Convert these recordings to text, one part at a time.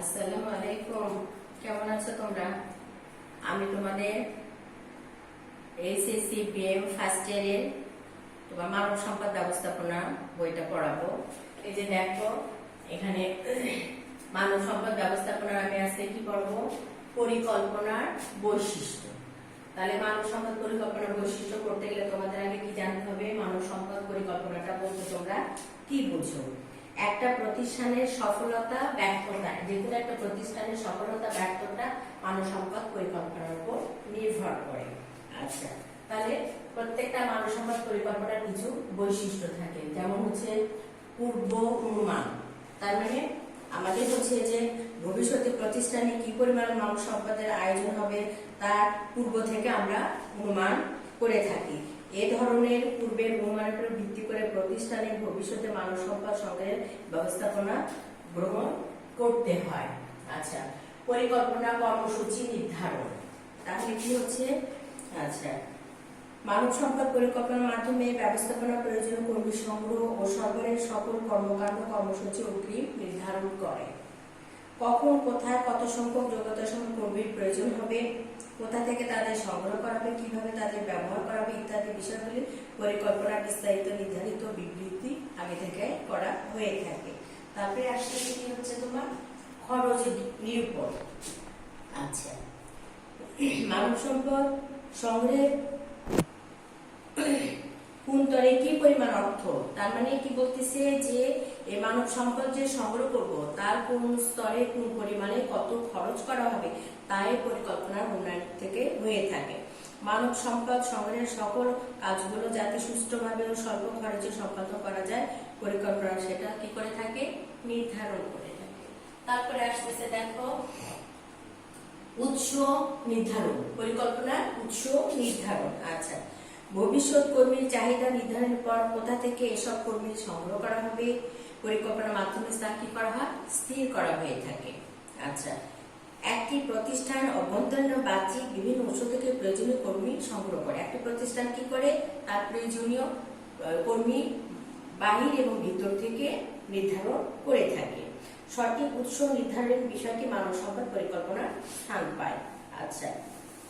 আসসালামু আলাইকুম। কেমন আছো তোমরা? আমি তোমাদের এইচএসসি বিএম ফার্স্ট ইয়ারের তোমার মানব সম্পদ ব্যবস্থাপনা বইটা পড়াবো। এই যে দেখো, এখানে মানব সম্পদ ব্যবস্থাপনার আমি আজকে কি পড়বো? পরিকল্পনার বৈশিষ্ট্য। তাহলে মানব সম্পদ পরিকল্পনার বৈশিষ্ট্য করতে গেলে তোমাদের আগে কি জানতে হবে? মানব সম্পদ পরিকল্পনাটা বলতে তোমরা কি বুঝো? একটা প্রতিষ্ঠানের সফলতা ব্যর্থতা, যেগুলো একটা প্রতিষ্ঠানের সফলতা ব্যর্থতা মানব সম্পদ পরিকল্পনার উপর নির্ভর করে। আচ্ছা, তাহলে প্রত্যেকটা মানব সম্পদ পরিকল্পনার কিছু বৈশিষ্ট্য থাকে, যেমন হচ্ছে পূর্ব অনুমান। তার মানে আমাদের হচ্ছে যে ভবিষ্যতে প্রতিষ্ঠানে কি পরিমাণ মানব সম্পদের আয়োজন হবে তার পূর্ব থেকে আমরা অনুমান করে থাকি। এ ধরনের পূর্বের অনুমানের উপর ভিত্তি করে প্রতিষ্ঠানের ভবিষ্যতে মানব সম্পদ সংগ্রহের ব্যবস্থাপনা গ্রহণ করতে হয়। আচ্ছা, পরিকল্পনা কর্মসূচি নির্ধারণ। তাহলে কি হচ্ছে? আচ্ছা, মানব সম্পদ পরিকল্পনার মাধ্যমে ব্যবস্থাপনা প্রয়োজনীয় কর্মী সংগ্রহ ও সরবরাহের সকল কর্মকাণ্ড কর্মসূচি অগ্রিম নির্ধারণ করে। কখন, কোথায়, কত সংখ্যক যোগ্যতা সম্পন্ন কর্মীর প্রয়োজন হবে, কোথা থেকে তাদের সংগ্রহ করা হবে, কিভাবে তাদের ব্যবহার করা হবে ইত্যাদি বিষয়গুলি পরিকল্পনা বিস্তারিত নির্ধারিত বিবৃতি আগে থেকে করা হয়ে থাকে। তারপরে আসলে কি হচ্ছে তোমার খরচ নিরূপণ। আচ্ছা, মানব সম্পদ সংগ্রহের কোন স্তরে কি পরিমাণ অর্থ, তার মানে কি বলতেছে যে এই মানব সম্পদ যে সংগ্রহ করব তার কোন স্তরে কোন পরিমাণে কত খরচ করা হবে তাই পরিকল্পনার উন্নয়ন থেকে হয়ে থাকে। মানব সম্পদ সংগ্রহের সকল কাজগুলো যাতে সুষ্ঠুভাবে ও স্বল্প খরচে সম্পাদন করা যায় পরিকল্পনা সেটা কি করে থাকে? নির্ধারণ করে থাকে। তারপরে আসতেছে দেখো উৎস নির্ধারণ, পরিকল্পনার উৎস নির্ধারণ। আচ্ছা, ভবিষ্যৎ কর্মীর চাহিদা নির্ধারণের পর কোথা থেকে এসব কর্মী সংগ্রহ করা হবে পরিকল্পনার মাধ্যমে তা কি করা হয়? স্থির করা হয়ে থাকে। আচ্ছা, একটি প্রতিষ্ঠান অভ্যন্তরীণ বাহ্যিক বিভিন্ন উৎস থেকে প্রয়োজনীয় কর্মী সংগ্রহ করে। একটি প্রতিষ্ঠান কি করে? তার প্রয়োজনীয় কর্মী বাহির এবং ভিতর থেকে নির্ধারণ করে থাকে। সঠিক উৎস নির্ধারণের বিষয়টি মানব সম্পদ পরিকল্পনার স্থান পায়। আচ্ছা,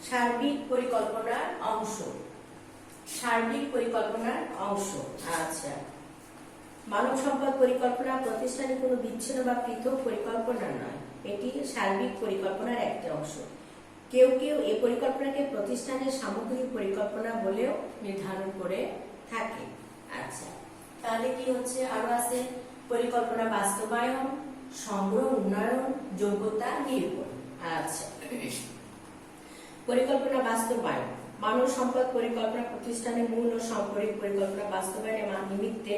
সার্বিক পরিকল্পনার অংশ। সার্বিক পরিকল্পনার অংশ। আচ্ছা, মানব সম্পদ পরিকল্পনা প্রতিষ্ঠানের কোনো বিচ্ছিন্ন বা পৃথক পরিকল্পনা নয়, এটি সার্বিক পরিকল্পনার একটি অংশ। কেউ কেউ এই পরিকল্পনাকে প্রতিষ্ঠানের সামগ্রিক পরিকল্পনা বলেও নির্ধারণ করে থাকে। আচ্ছা, তাহলে কি হচ্ছে? আরো আছে পরিকল্পনা বাস্তবায়ন, সংগ্রহ, উন্নয়ন, যোগ্যতা নিরূপণ। আচ্ছা, পরিকল্পনা বাস্তবায়ন। মানব সম্পদ পরিকল্পনা প্রতিষ্ঠানের মূল ও সামগ্রিক পরিকল্পনা বাস্তবায়নের নিমিত্তে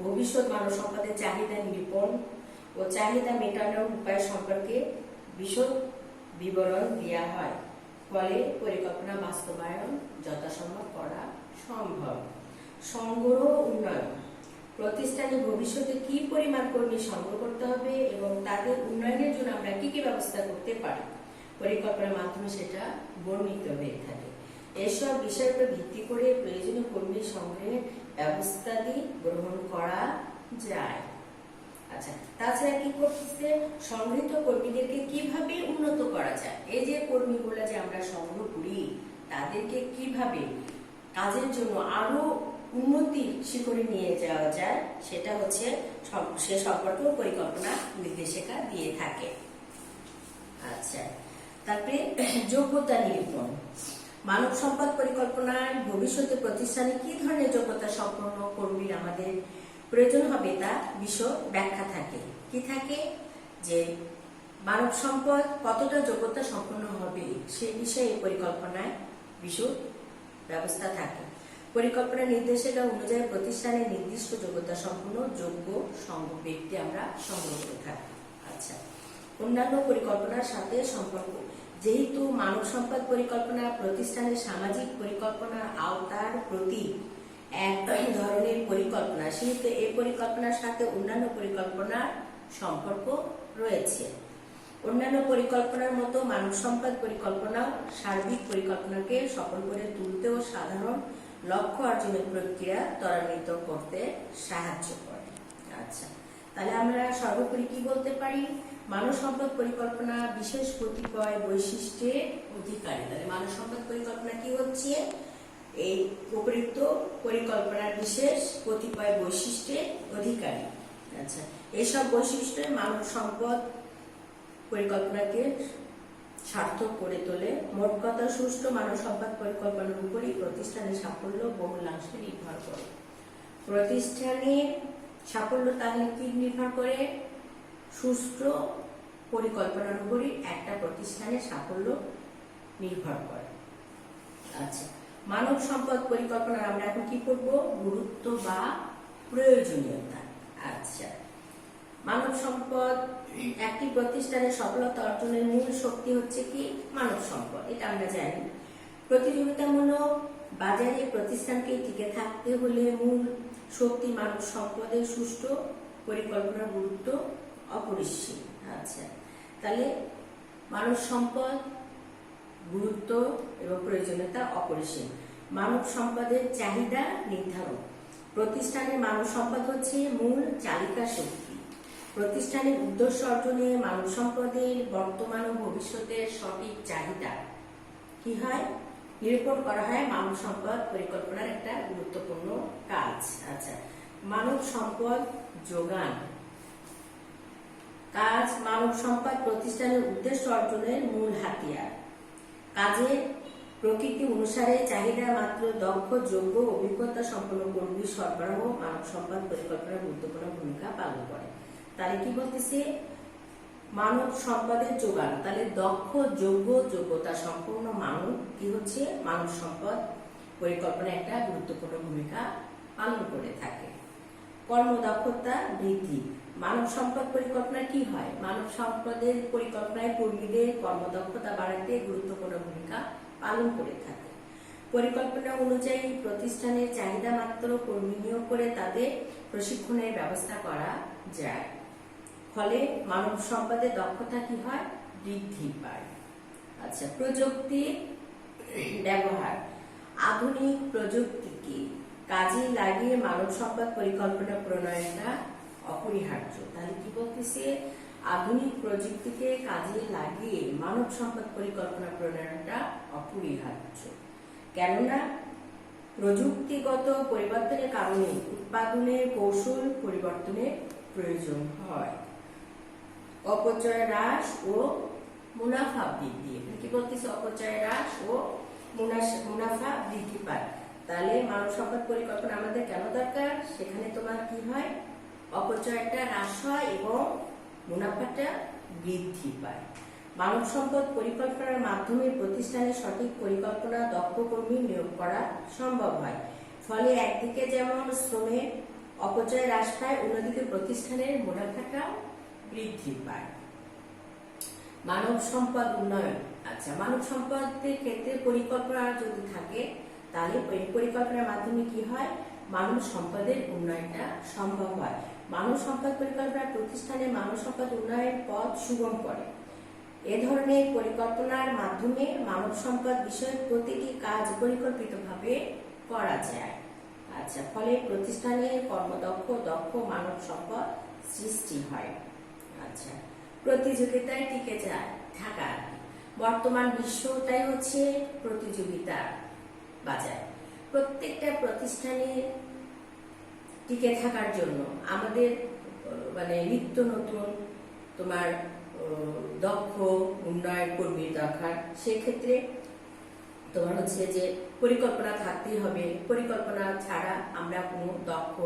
ভবিষ্যৎ মানব সম্পদের চাহিদা নিরূপণ ও চাহিদা মেটানোর উপায় সম্পর্কে বিশদ বিবরণ দেওয়া হয়। ফলে পরিকল্পনা বাস্তবায়ন যথাসম্ভব করা সম্ভব। সংগ্রহ, উন্নয়ন। প্রতিষ্ঠানে ভবিষ্যতে কি পরিমাণ কর্মী সংগ্রহ করতে হবে এবং তাদের উন্নয়নের জন্য আমরা কি কি ব্যবস্থা করতে পারি পরিকল্পনার মাধ্যমে সেটা বর্ণিত হয়ে থাকে। এসব বিষয়ের উপর ভিত্তি করে প্রয়োজনীয় কর্মী সংগ্রহের ব্যবস্থাদি গ্রহণ করা যায়। আচ্ছা, তাছাড়া কি করতেছে? সংগৃহীত কর্মীদেরকে কিভাবে উন্নত করা যায়, এই যে কর্মীগুলো যে আমরা সংগ্রহ করি তাদেরকে কিভাবে কাজের জন্য আরো উন্নতির শিখরে নিয়ে যাওয়া যায় সেটা হচ্ছে সে সম্পর্কেও পরিকল্পনা নির্দেশিকা দিয়ে থাকে। আচ্ছা, তারপরে যোগ্যতা নিরূপণ। মানব সম্পদ পরিকল্পনার ভবিষ্যতে প্রতিষ্ঠানে কি ধরনের যোগ্যতা সম্পন্ন কর্মীর আমাদের প্রয়োজন হবে তা বিশদ ব্যাখ্যা থাকে। কি থাকে? যে মানব সম্পদ কতটা যোগ্যতা সম্পন্ন হবে সে বিষয়ে পরিকল্পনায় বিশদ ব্যবস্থা থাকে। পরিকল্পনা নির্দেশিকা অনুযায়ী প্রতিষ্ঠানের নির্দিষ্ট যোগ্যতা সম্পন্ন যোগ্য ব্যক্তি আমরা সংগ্রহ করে থাকি। আচ্ছা, অন্যান্য পরিকল্পনার সাথে সম্পর্ক। যেহেতু মানব সম্পদ পরিকল্পনা প্রতিষ্ঠানের সামাজিক পরিকল্পনার আওতার প্রতি এক ধরনের পরিকল্পনা, সেহেতু এই পরিকল্পনার সাথে অন্যান্য পরিকল্পনার সম্পর্ক রয়েছে। অন্যান্য পরিকল্পনার মতো মানব সম্পদ পরিকল্পনাও সার্বিক পরিকল্পনাকে সফল করে তুলতে ও সাধারণ লক্ষ্য অর্জনের প্রক্রিয়া ত্বরান্বিত করতে সাহায্য করে। আচ্ছা, তাহলে আমরা সর্বোপরি কি বলতে পারি? মানব সম্পদ পরিকল্পনা বিশেষ কতিপয় বৈশিষ্ট্যে অধিকারী। তাহলে মানব সম্পদ পরিকল্পনা কি হচ্ছে? এই উপযুক্ত পরিকল্পনার বিশেষ কতিপয় বৈশিষ্ট্যে অধিকারী। আচ্ছা, এইসব বৈশিষ্ট্যে মানব সম্পদ পরিকল্পনাকে সার্থক করে তোলে। মোট কথা, সুষ্ঠু মানব সম্পদ পরিকল্পনার উপরই প্রতিষ্ঠানের সাফল্য বহুলাংশে নির্ভর করে। প্রতিষ্ঠানের সাফল্য তাহলে কি নির্ভর করে? সুষ্ঠু পরিকল্পনার উপরই একটা প্রতিষ্ঠানের সাফল্য নির্ভর করে। আচ্ছা, মানব সম্পদ পরিকল্পনার আমরা এখন কি করব? গুরুত্ব বা প্রয়োজনীয়তা। আচ্ছা, মানব সম্পদ একটি প্রতিষ্ঠানের সফলতা অর্জনের মূল শক্তি হচ্ছে কি? মানব সম্পদ। এটা আমরা জানি। প্রতিযোগিতামূলক বাজারে প্রতিষ্ঠানকে টিকে থাকতে হলে মূল শক্তি মানব সম্পদের সুষ্ঠু পরিকল্পনার গুরুত্ব অপরিসীম। আচ্ছা, তাহলে মানব সম্পদ গুরুত্ব এবং প্রয়োজনীয়তা অপরিসীম। মানব সম্পদের চাহিদা নির্ধারণ। প্রতিষ্ঠানের মানব সম্পদ হচ্ছে মূল চালিকা শক্তি। প্রতিষ্ঠানের উদ্দেশ্য অর্জনে মানব সম্পদের বর্তমান ও ভবিষ্যতের সঠিক চাহিদা কি হয়? নিরূপণ করা হয় মানব সম্পদ পরিকল্পনার একটা গুরুত্বপূর্ণ কাজ। আচ্ছা, মানব সম্পদ যোগান কাজ। মানব সম্পদ প্রতিষ্ঠানের উদ্দেশ্য অর্জনের মূল হাতিয়ার। কাজের প্রকৃতি অনুসারে চাহিদা মাত্র দক্ষ, যোগ্য, অভিজ্ঞতা সম্পন্ন কর্মী সরবরাহ মানব সম্পদ পরিকল্পনার গুরুত্বপূর্ণ ভূমিকা পালন করে। তাহলে কি বলতেছে? মানব সম্পদের যোগান। তাহলে দক্ষ, যোগ্য, যোগ্যতা সম্পন্ন মানব কি হচ্ছে? মানব সম্পদ পরিকল্পনায় একটা গুরুত্বপূর্ণ ভূমিকা পালন করে থাকে। কর্মদক্ষতা বৃদ্ধি। মানব সম্পদ পরিকল্পনা কি হয়? মানব সম্পদের পরিকল্পনায় কর্মীদের কর্মদক্ষতা বাড়াতে গুরুত্বপূর্ণ ভূমিকা পালন করে থাকে। পরিকল্পনা অনুযায়ী প্রতিষ্ঠানের চাহিদা মাত্র কর্মী নিয়োগ করে তাদের প্রশিক্ষণের ব্যবস্থা করা যায়। ফলে মানব সম্পদের দক্ষতা কি হয়? বৃদ্ধি পায়। আচ্ছা, প্রযুক্তি ব্যবহার। আধুনিক প্রযুক্তিকে কাজে লাগিয়ে মানব সম্পদ পরিকল্পনা প্রণয়নটা অপরিহার্য। তাহলে কি বলতেছে? আধুনিক প্রযুক্তিকে কাজে লাগিয়ে মানব সম্পদ পরিকল্পনা প্রণয়নটা অপরিহার্য। কেননা প্রযুক্তিগত পরিবর্তনের কারণে উৎপাদনের কৌশল পরিবর্তনের প্রয়োজন হয়। অপচয় হ্রাস ও মুনাফা বৃদ্ধি। কি বলতেছে? অপচয় হ্রাস ও মুনাফা বৃদ্ধি পায়। তাহলে মানব সম্পদ পরিকল্পনা আমাদের কেন দরকার? সেখানে তোমার কি হয়? অপচয়টা হ্রাস হয় এবং মুনাফাটা বৃদ্ধি পায়। মানব সম্পদ পরিকল্পনার মাধ্যমে প্রতিষ্ঠানের সঠিক পরিকল্পনা দক্ষ কর্মী নিয়োগ করা সম্ভব হয়। ফলে একদিকে যেমন শ্রমের অপচয় হ্রাস পায়, অন্যদিকে প্রতিষ্ঠানের মুনাফাটা বৃদ্ধি পায়। মানব সম্পদ উন্নয়ন। আচ্ছা, মানব সম্পদের ক্ষেত্রে পরিকল্পনা যদি থাকে তাহলে পরিকল্পনার মাধ্যমে কি হয়? মানব সম্পদের উন্নয়নটা সম্ভব হয়। মানব সম্পদ পরিকল্পনা প্রতিষ্ঠানে মানব সম্পদ উন্নয়নের পথ সুগম করে। এ ধরনের পরিকল্পনার মাধ্যমে মানব সম্পদ বিষয়ক প্রতিটি কাজ পরিকল্পিতভাবে করা যায়। আচ্ছা, ফলে প্রতিষ্ঠানে দক্ষ মানব সম্পদ সৃষ্টি হয়। আচ্ছা, প্রতিযোগিতায় টিকে থাকা। বর্তমান বিশ্বটাই হচ্ছে প্রতিযোগিতার বাজার। প্রত্যেকটা প্রতিষ্ঠানে টিকে থাকার জন্য আমাদের নিত্য নতুন তোমার দক্ষ উন্নয়ন কর্মীর দরকার। সেক্ষেত্রে তোমার হচ্ছে যে পরিকল্পনা থাকতেই হবে। পরিকল্পনা ছাড়া আমরা কোনো দক্ষ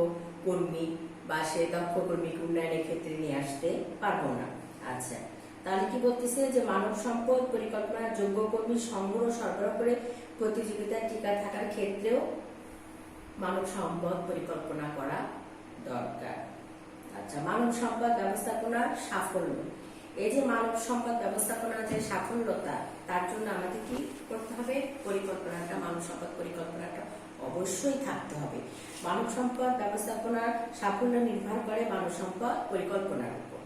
কর্মী বা সে দক্ষ কর্মীকে উন্নয়নের ক্ষেত্রে নিয়ে আসতে পারবো না। আচ্ছা, তাহলে কি বলতেছে? যে মানব সম্পদ পরিকল্পনার যোগ্য কর্মী সংগ্রহ সরবরাহ করে প্রতিযোগিতায় টিকে থাকার ক্ষেত্রেও মানব সম্পদ পরিকল্পনা করা দরকার। আচ্ছা, মানব সম্পদ ব্যবস্থাপনার সাফল্য। এই যে মানব সম্পদ ব্যবস্থাপনার যে সাফল্যতা, তার জন্য আমাদের কি করতে হবে? পরিকল্পনাটা, মানব সম্পদ পরিকল্পনাটা অবশ্যই থাকতে হবে। মানব সম্পদ ব্যবস্থাপনার সাফল্য নির্ভর করে মানব সম্পদ পরিকল্পনার উপর।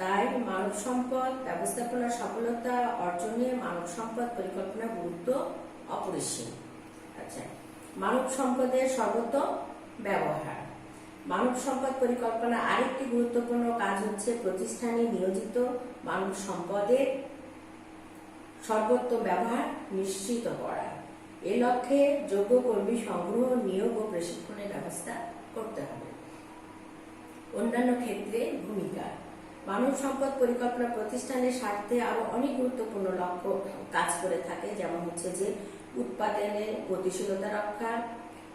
তাই মানব সম্পদ ব্যবস্থাপনার সফলতা অর্জনে মানব সম্পদ পরিকল্পনার গুরুত্ব অপরিসীম। আচ্ছা, মানব সম্পদের সর্বোত্তম ব্যবহার। মানব সম্পদ পরিকল্পনা আরেকটি গুরুত্বপূর্ণ কাজ হচ্ছে প্রতিষ্ঠানে নিয়োজিত মানব সম্পদের সর্বোত্তম ব্যবহার নিশ্চিত করা। এ লক্ষ্যে যোগ্য কর্মী সংগ্রহ, নিয়োগ ও প্রশিক্ষণের ব্যবস্থা করতে হবে। অন্যান্য ক্ষেত্রে ভূমিকা। মানব সম্পদ পরিকল্পনা প্রতিষ্ঠানের স্বার্থে আরো অনেক গুরুত্বপূর্ণ লক্ষ্য কাজ করে থাকে, যেমন হচ্ছে যে উৎপাদনের গতিশীলতা রক্ষা,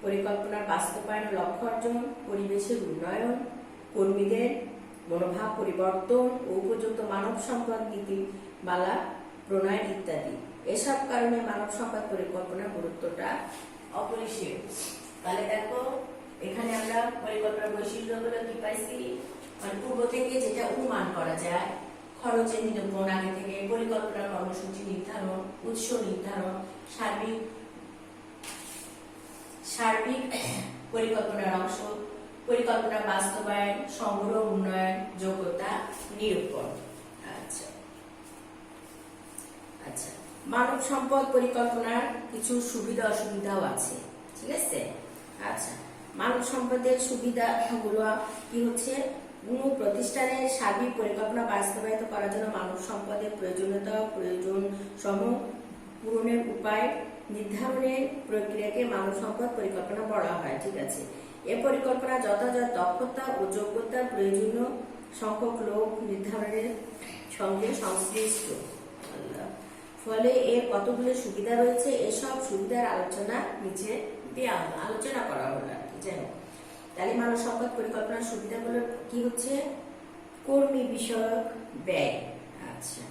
পরিকল্পনার বাস্তবায়ন লক্ষ্য অর্জন, পরিবেশের উন্নয়ন, কর্মীদের মনোভাব পরিবর্তন ও উপযুক্ত মানব সম্পদ নীতিমালা প্রণয়ন ইত্যাদি। এসব কারণে মানব সম্পদ পরিকল্পনার গুরুত্বটা অপরিসীম। তাহলে দেখো এখানে আমরা পরিকল্পনার বৈশিষ্ট্যগুলো কি পাইছি, মানে পূর্ব থেকে যেটা অনুমান করা যায়, খরচের নিরূপণ আগে থেকে, পরিকল্পনা কর্মসূচি নির্ধারণ, উৎস নির্ধারণ, সার্বিক পরিকল্পনার অংশ, পরিকল্পনা বাস্তবায়ন, সংগ্রহ, উন্নয়ন, যোগ্যতা নিরূপণ। আচ্ছা আচ্ছা মানব সম্পদ পরিকল্পনার কিছু সুবিধা অসুবিধাও আছে, ঠিক আছে। আচ্ছা, মানব সম্পদের সুবিধাগুলো কি হচ্ছে, কোন প্রতিষ্ঠানের সার্বিক পরিকল্পনা বাস্তবায়িত করার জন্য মানব সম্পদের প্রয়োজনীয়তা, প্রয়োজন সমূহ পূরণের উপায় নির্ধারণের প্রক্রিয়াকে মানব সম্পদ পরিকল্পনা বলা হয়, ঠিক আছে। এ পরিকল্পনা যথাযথ দক্ষতা ও যোগ্যতার প্রয়োজনীয় সংখ্যক লোক নির্ধারণের সঙ্গে সংশ্লিষ্ট, ফলে এর কতগুলো সুবিধা রয়েছে। এসব সুবিধার আলোচনা নিচে আলোচনা করা হলো আর কি, যাই হোক। তাহলে মানব সম্পদ পরিকল্পনার সুবিধাগুলো কি হচ্ছে, কর্মী বিষয়ক ব্যয়। আচ্ছা,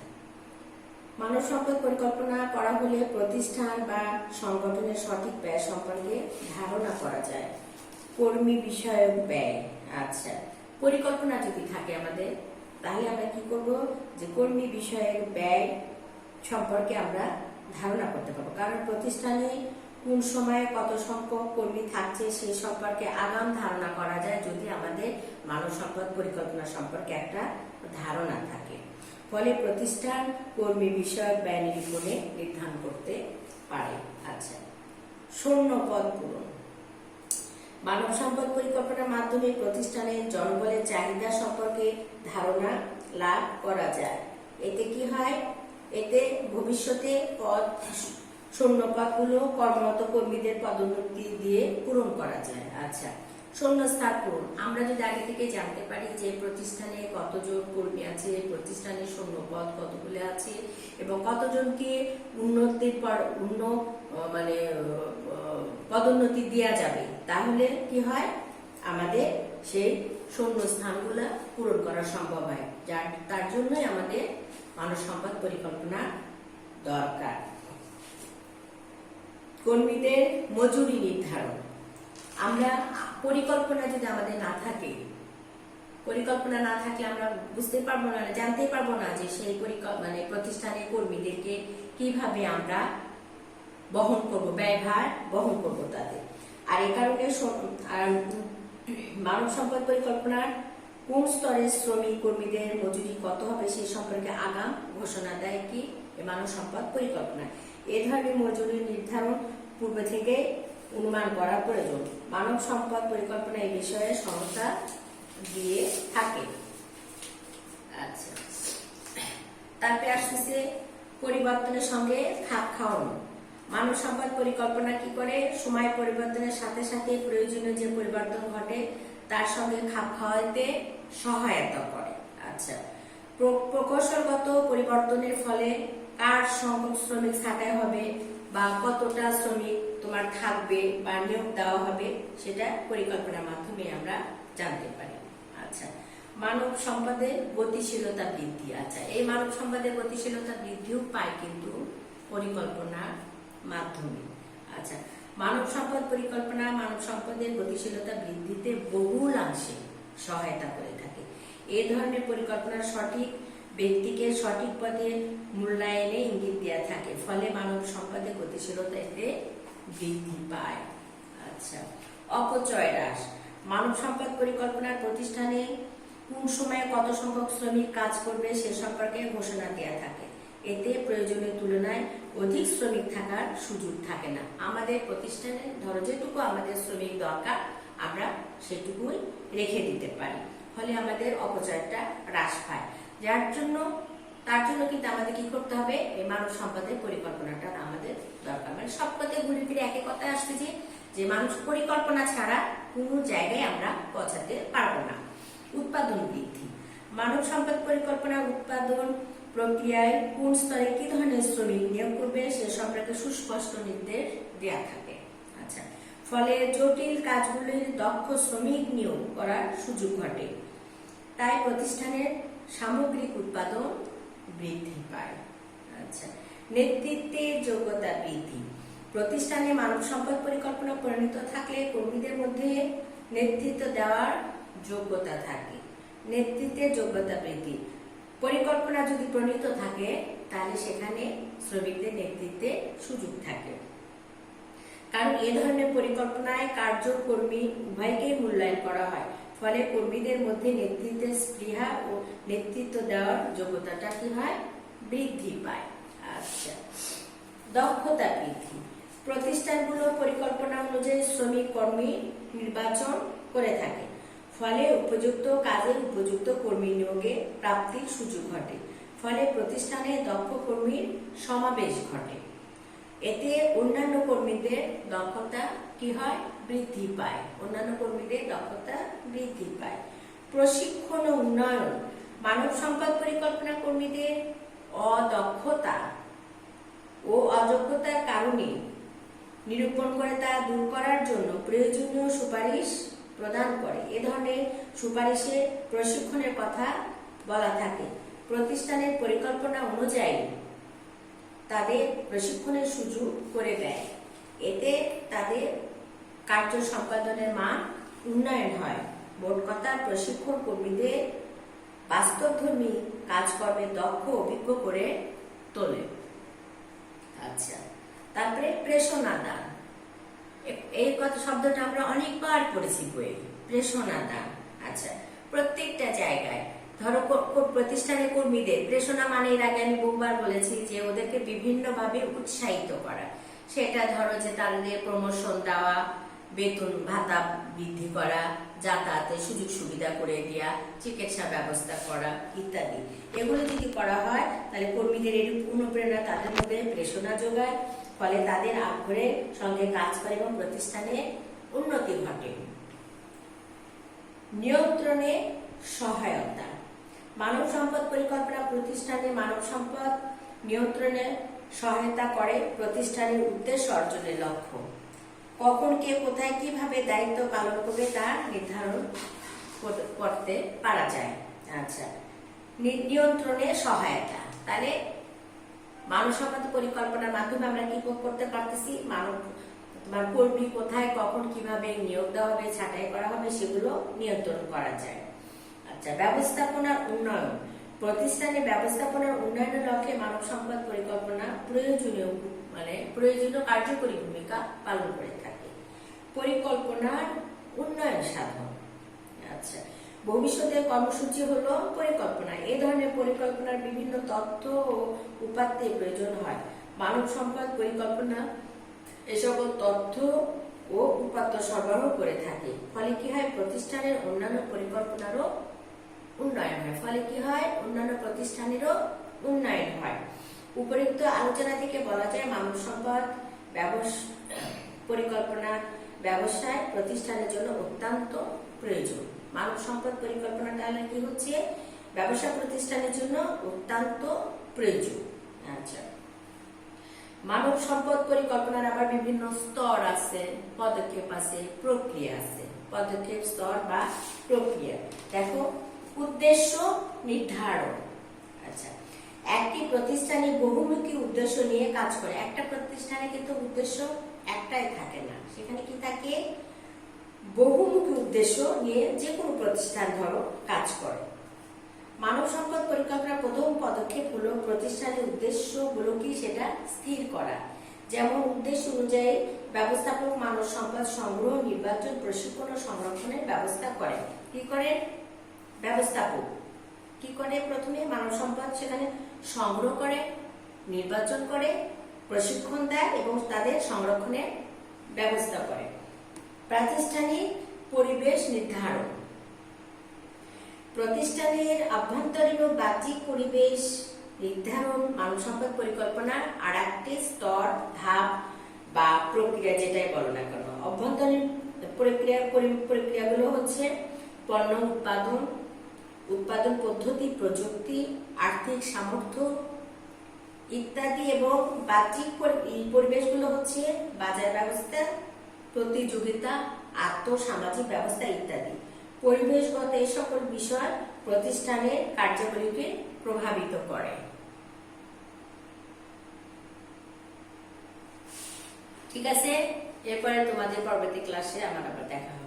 মানব সম্পদ পরিকল্পনা করা হলে প্রতিষ্ঠান বা সংগঠনের সঠিক ব্যয় সম্পর্কে ধারণা করা যায়। কর্মী বিষয়ক ব্যয়। আচ্ছা, পরিকল্পনা যদি থাকে আমাদের, তাহলে আমরা কি করব, যে কর্মী বিষয়ক ব্যয় সম্পর্কে আমরা ধারণা করতে পারবো। কারণ প্রতিষ্ঠানে কোন সময়ে কত সংখ্যক কর্মী থাকছে সেই সম্পর্কে আগাম ধারণা করা যায় যদি আমাদের মানব সম্পদ পরিকল্পনা সম্পর্কে একটা ধারণা থাকে। ফলে প্রতিষ্ঠান কর্মী বিষয়ক ব্যয় নিরূপণে নির্ধারণ করতে পারে। আচ্ছা, শূন্য পদ পূরণ। মানব সম্পদ পরিকল্পনার মাধ্যমে প্রতিষ্ঠানের জনবলের চাহিদা সম্পর্কে ধারণা লাভ করা যায়। এতে কি হয়, এতে ভবিষ্যতে শূন্য পদগুলো কর্মরত কর্মীদের পদোন্নতি দিয়ে পূরণ করা যায়। আচ্ছা, শূন্য স্থান পূরণ। আমরা যদি আগে থেকে জানতে পারি যে প্রতিষ্ঠানে কতজন কর্মী আছে, প্রতিষ্ঠানে শূন্য পদ কতগুলো আছে এবং কতজনকে পদোন্নতি দেওয়া যাবে, তাহলে কি হয়, আমাদের সেই শূন্য স্থানগুলো পূরণ করা সম্ভব হয়। তার জন্যই আমাদের মানব সম্পদ পরিকল্পনা দরকার। কর্মীদের মজুরি নির্ধারণ। আমরা পরিকল্পনা যদি আমাদের না থাকে, পরিকল্পনা না থাকলে আমরা বুঝতে পারবো না, জানতে পারবো না যে সেই প্রতিষ্ঠানের কর্মীদেরকে কিভাবে আমরা বহন করব, ব্যয়ভার বহন করব তাদের। আর এই কারণে মানব সম্পদ পরিকল্পনার কোন স্তরের শ্রমিক কর্মীদের মজুরি কত হবে সে সম্পর্কে আগাম ঘোষণা দেয় কি মানব সম্পদ পরিকল্পনা। এ ধরনের মজুরি নির্ধারণ পূর্ব থেকে অনুমান করা প্রয়োজন। মানব সম্পদ পরিকল্পনা এই বিষয়ে সংস্থা দিয়ে থাকে। আচ্ছা, তারপরে আসতেছে পরিবর্তনের সঙ্গে খাপ খাওয়ানো। মানব সম্পদ পরিকল্পনা কি করে, সময় পরিবর্তনের সাথে সাথে প্রয়োজনীয় যে পরিবর্তন ঘটে তার সঙ্গে খাপ খাওয়াতে সহায়তা করে। আচ্ছা, প্রকৌশলগত পরিবর্তনের ফলে কার সংখ্যক শ্রমিক ছাঁটাই হবে বা কতটা শ্রমিক তোমার থাকবে বা নিয়োগ দেওয়া হবে সেটা পরিকল্পনার মাধ্যমে আমরা জানতে পারি। আচ্ছা, মানব সম্পদের গতিশীলতা বৃদ্ধি। আচ্ছা, এই মানব সম্পদের গতিশীলতা বৃদ্ধিও পায় কিন্তু পরিকল্পনার মাধ্যমে। আচ্ছা, মানব সম্পদ পরিকল্পনা মানব সম্পদের গতিশীলতা বৃদ্ধিতে বহুলাংশে সহায়তা করে থাকে। এই ধরনের পরিকল্পনার সঠিক ব্যক্তিকে সঠিক পদে মূল্যায়নে ইঙ্গিত দেওয়া থাকে, ফলে মানব সম্পদের গতিশীলতা এতে বৃদ্ধি পায়। আচ্ছা, অপচয় হ্রাস। মানব সম্পদ পরিকল্পনার প্রতিষ্ঠানে কোন সময়ে কত সংখ্যক শ্রমিক কাজ করবে সে সম্পর্কে ঘোষণা দেওয়া থাকে। এতে প্রয়োজনের তুলনায় অধিক শ্রমিক থাকার সুযোগ থাকে না। আমাদের প্রতিষ্ঠানে ধরো যেটুকু আমাদের শ্রমিক দরকার আমরা সেটুকুই রেখে দিতে পারি, ফলে আমাদের অপচয়টা হ্রাস পায়। তার জন্য কিন্তু আমাদের কি করতে হবে, এই মানব সম্পদের পরিকল্পনাটা আমাদের দরকার। মানে সব কথায় ঘুরে ফিরে একই কথা আসছে যে মানুষ পরিকল্পনা ছাড়া কোনো জায়গায় আমরা পৌঁছাতে পারবো না। উৎপাদন বৃদ্ধি, মানব সম্পদ পরিকল্পনা উৎপাদন প্রক্রিয়ায় কোন স্তরে কি ধরনের শ্রমিক নিয়োগ করবে সে সম্পর্কে সুস্পষ্ট নির্দেশ দেওয়া থাকে। আচ্ছা, ফলে জটিল কাজগুলির দক্ষ শ্রমিক নিয়োগ করার সুযোগ ঘটে, তাই প্রতিষ্ঠানের সামগ্রিক উৎপাদন বৃদ্ধি পায়। আচ্ছা, নেতৃত্বের যোগ্যতা বৃদ্ধি, প্রতিষ্ঠানে মানব সম্পদ পরিকল্পনা প্রণীত থাকলে কর্মীদের মধ্যে নেতৃত্ব দেওয়ার যোগ্যতা থাকে। নেতৃত্বের যোগ্যতা বৃদ্ধি, পরিকল্পনা যদি প্রণীত থাকে তাহলে সেখানে শ্রমিকদের নেতৃত্বে সুযোগ থাকে, কারণ এ ধরনের পরিকল্পনায় কার্যকর্মী উভয়কেই মূল্যায়ন করা হয়, ফলে কর্মীদের মধ্যে নেতৃত্বের স্পৃহা ও নেতৃত্ব দেওয়ার যোগ্যতাটা কি হয়, বৃদ্ধি পায়। আচ্ছা, দক্ষতা বৃদ্ধি, প্রতিষ্ঠানগুলো পরিকল্পনা অনুযায়ী শ্রমিক কর্মী নির্বাচন করে থাকে, ফলে উপযুক্ত কাজে উপযুক্ত কর্মী নিয়োগে প্রাপ্তির সুযোগ ঘটে, ফলে প্রতিষ্ঠানে দক্ষ কর্মীর সমাবেশ ঘটে। এতে অন্যান্য কর্মীদের দক্ষতা কি হয়, বৃদ্ধি পায়। অন্যান্য কর্মীদের দক্ষতা বৃদ্ধি পায়। প্রশিক্ষণ ও উন্নয়ন, মানব সম্পদ পরিকল্পনা কর্মীদের অদক্ষতা ও অযোগ্যতার কারণে নিরূপণ করে তা দূর করার জন্য প্রয়োজনীয় সুপারিশ প্রদান করে। এ ধরনের সুপারিশে প্রশিক্ষণের কথা বলা থাকে। প্রতিষ্ঠানের পরিকল্পনা অনুযায়ী তাদের প্রশিক্ষণের সুযোগ করে দেয়, এতে তাদের কার্য সম্পাদনের মান উন্নয়ন হয়। মোট কথা, প্রশিক্ষণ কর্মীদের বাস্তবধর্মী কাজকর্মে দক্ষ অভিজ্ঞ করে তোলে। আচ্ছা, তারপরে প্রেরণা দান, এই কথা শব্দটা আমরা অনেকবার পড়েছি বইয়ে, প্রেরণা দান। আচ্ছা, প্রত্যেকটা জায়গায় ধরো প্রতিষ্ঠানের কর্মীদের প্রেরণা মানে এর আগে আমি বহুবার বলেছি যে ওদেরকে বিভিন্নভাবে উৎসাহিত করা, সেটা ধরো যে তাদের প্রমোশন দেওয়া, বেতন ভাতা বৃদ্ধি করা, যাতায়াতের সুযোগ সুবিধা করে দেওয়া, চিকিৎসা ব্যবস্থা করা ইত্যাদি। এগুলো যদি করা হয় তাহলে কর্মীদের এরূপ অনুপ্রেরণা তাদের মধ্যে প্রেরণা যোগায়, ফলে তাদের আগ্রহের সঙ্গে কাজ করে এবং প্রতিষ্ঠানে উন্নতি ঘটে। নিয়ন্ত্রণে সহায়তা, মানব সম্পদ পরিকল্পনা প্রতিষ্ঠানে মানব সম্পদ নিয়ন্ত্রণে সহায়তা করে প্রতিষ্ঠানের উদ্দেশ্য অর্জনের লক্ষ্য। কখন কে কোথায় কিভাবে দায়িত্ব পালন করবে তা নির্ধারণ করতে পারা যায়। আচ্ছা, নিয়ন্ত্রণে সহায়তা, তাহলে মানব সম্পদ পরিকল্পনার মাধ্যমে আমরা কি করতে পারতেছি, কর্মী কোথায় কখন কিভাবে নিয়োগ দেওয়া হবে, ছাঁটাই করা হবে, সেগুলো নিয়ন্ত্রণ করা যায়। আচ্ছা, ব্যবস্থাপনার উন্নয়ন, প্রতিষ্ঠানে ব্যবস্থাপনার উন্নয়নের লক্ষ্যে মানব সম্পদ পরিকল্পনা প্রয়োজনীয় কার্যকরী ভূমিকা পালন করে থাকে। পরিকল্পনার উন্নয়ন সাধন, আচ্ছা, ভবিষ্যতের কর্মসূচি হলো পরিকল্পনা। এই ধরনের পরিকল্পনার বিভিন্ন তথ্য ও উপাত্তের প্রয়োজন হয়। মানব সম্পদ পরিকল্পনা এসব তথ্য ও উপাত্ত সরবরাহ করে থাকে, ফলে কি হয়, প্রতিষ্ঠানের অন্যান্য পরিকল্পনারও উন্নয়ন হয়। ফলে কি হয়, অন্যান্য প্রতিষ্ঠানেরও উন্নয়ন হয়। উপরিক্ত আলোচনা থেকে বলা যায় মানব সম্পদ পরিকল্পনা ব্যবসায় প্রতিষ্ঠানের জন্য অত্যন্ত প্রয়োজন। মানব সম্পদ পরিকল্পনাটা কি হচ্ছে, ব্যবসা প্রতিষ্ঠানের জন্য অত্যন্ত প্রয়োজন। আচ্ছা, মানব সম্পদ পরিকল্পনার আবার বিভিন্ন স্তর আছে, পদক্ষেপ আছে, প্রক্রিয়া আছে। পদক্ষেপ, স্তর বা প্রক্রিয়া। দেখো, উদ্দেশ্য নির্ধারণ। আচ্ছা, একটি প্রতিষ্ঠানে বহুমুখী উদ্দেশ্য নিয়ে কাজ করে। একটা প্রতিষ্ঠানে কিন্তু উদ্দেশ্য একটাই থাকে না, সেখানে কি থাকে, বহুমুখী উদ্দেশ্য নিয়ে যে কোনো প্রতিষ্ঠান ধরো কাজ করে। মানব সম্পদ পরিকল্পনার প্রথম পদক্ষেপ হলো প্রতিষ্ঠানের উদ্দেশ্যগুলো কি সেটা স্থির করা। যেমন উদ্দেশ্য অনুযায়ী ব্যবস্থাপক মানব সম্পদ সংগ্রহ, নির্বাচন, প্রশিক্ষণ ও সংরক্ষণের ব্যবস্থা করে। কি করে ব্যবস্থাপক? কি করে? প্রথমে মানব সম্পদ সেখানে সংগ্রহ করে, নির্বাচন করে, প্রশিক্ষণ দেয় এবং তাদের সংরক্ষণের ব্যবস্থা করে। প্রাতিষ্ঠানিক পরিবেশ নির্ধারণ। প্রতিষ্ঠানের আভ্যন্তরীণ ও বাহ্যিক পরিবেশ নির্ধারণ মানব সম্পদ পরিকল্পনার আর একটি স্তর, ধাপ বা প্রক্রিয়া, যেটাই বলো না কেন। অভ্যন্তরীণ প্রক্রিয়াগুলো হচ্ছে পণ্য উৎপাদন, উৎপাদন পদ্ধতি, প্রযুক্তি, আর্থিক সামর্থ্য ইত্যাদি, এবং বাহ্যিক পরিবেশগুলো হচ্ছে বাজার ব্যবস্থা, প্রতিযোগিতা, আর্থ-সামাজিক ব্যবস্থা ইত্যাদি। পরিবেশগত এই সকল বিষয় প্রতিষ্ঠানের কার্যাবলীকে প্রভাবিত করে। ঠিক আছে, এরপরে তোমাদের পরবর্তী ক্লাসে আমার আবার দেখা হবে।